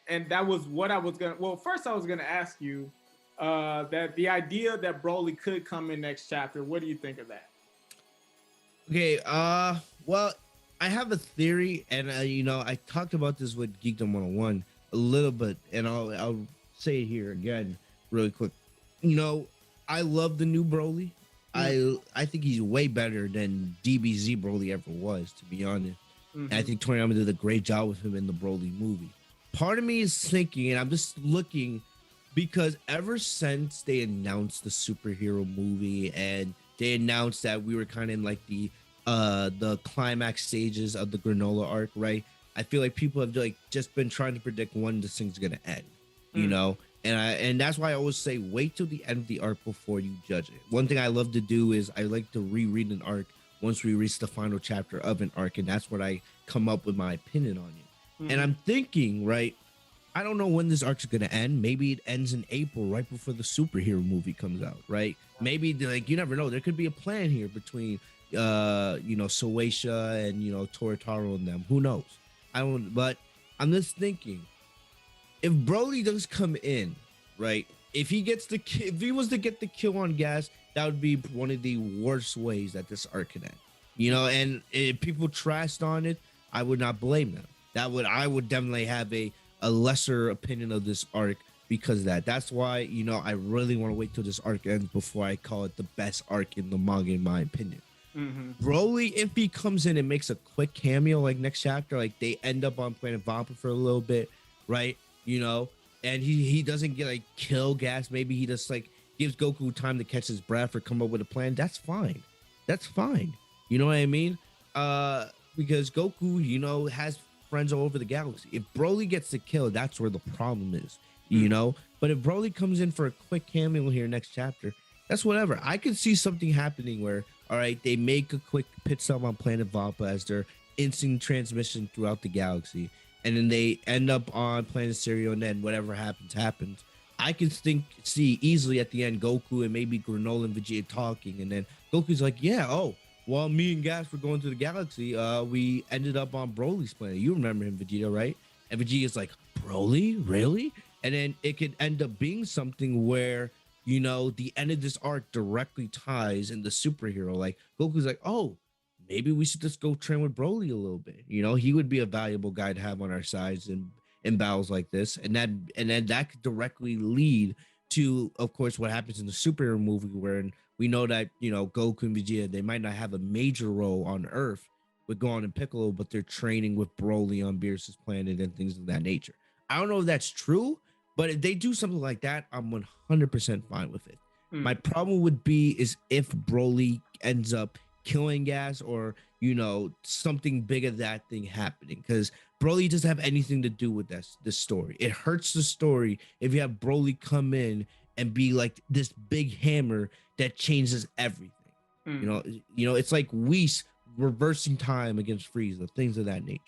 And that was what I was gonna. Well, first I was gonna ask you that the idea that Broly could come in next chapter. What do you think of that? Okay, well, I have a theory, and I talked about this with Geekdom 101 a little bit, and I'll say it here again really quick. You know, I love the new Broly. I think he's way better than DBZ Broly ever was, to be honest. And I think Toriyama did a great job with him in the Broly movie. Part of me is thinking, and I'm just looking, because ever since they announced the superhero movie and they announced that we were kind of in like the climax stages of the granola arc, right? I feel like people have like just been trying to predict when this thing's gonna end, you know. And that's why I always say wait till the end of the arc before you judge it. One thing I love to do is I like to reread an arc once we reach the final chapter of an arc, and that's what I come up with my opinion on it. And I'm thinking, right, I don't know when this arc is gonna end. Maybe it ends in April, right before the superhero movie comes out, right? Maybe like you never know. There could be a plan here between Soatia and Toritaro and them. Who knows? I don't. But I'm just thinking, if Broly does come in, right? If he was to get the kill on Gas, that would be one of the worst ways that this arc can end. And if people trashed on it, I would not blame them. I would definitely have a lesser opinion of this arc because of that. That's why, I really want to wait till this arc ends before I call it the best arc in the manga, in my opinion. Broly, if he comes in and makes a quick cameo like next chapter, like they end up on Planet Vampa for a little bit, right? And he doesn't get like kill Gas. Maybe he just like gives Goku time to catch his breath or come up with a plan. That's fine. That's fine. You know what I mean? Because Goku, has friends all over the galaxy. If Broly gets the kill, that's where the problem is, But if Broly comes in for a quick cameo here next chapter, that's whatever. I could see something happening where, all right, they make a quick pit stop on Planet Vampa as their instant transmission throughout the galaxy, and then they end up on Planet Stereo, and then whatever happens. I can see easily at the end Goku and maybe Granola and Vegeta talking, and then Goku's like, yeah, while me and Gas were going through the galaxy, we ended up on Broly's planet. You remember him, Vegeta, right? And Vegeta's like, Broly? Really? And then it could end up being something where, the end of this arc directly ties in the superhero. Like, Goku's like, oh, maybe we should just go train with Broly a little bit. He would be a valuable guy to have on our sides in battles like this. And then that could directly lead to, of course, what happens in the superhero movie, where we know that, Goku and Vegeta, they might not have a major role on Earth with Gohan and Piccolo, but they're training with Broly on Beerus's planet and things of that nature. I don't know if that's true, but if they do something like that, I'm 100% fine with it. My problem would be is if Broly ends up killing Gas or, something big of that thing happening, because Broly doesn't have anything to do with this story. It hurts the story if you have Broly come in and be like this big hammer that changes everything. It's like Whis reversing time against Frieza, things of that nature.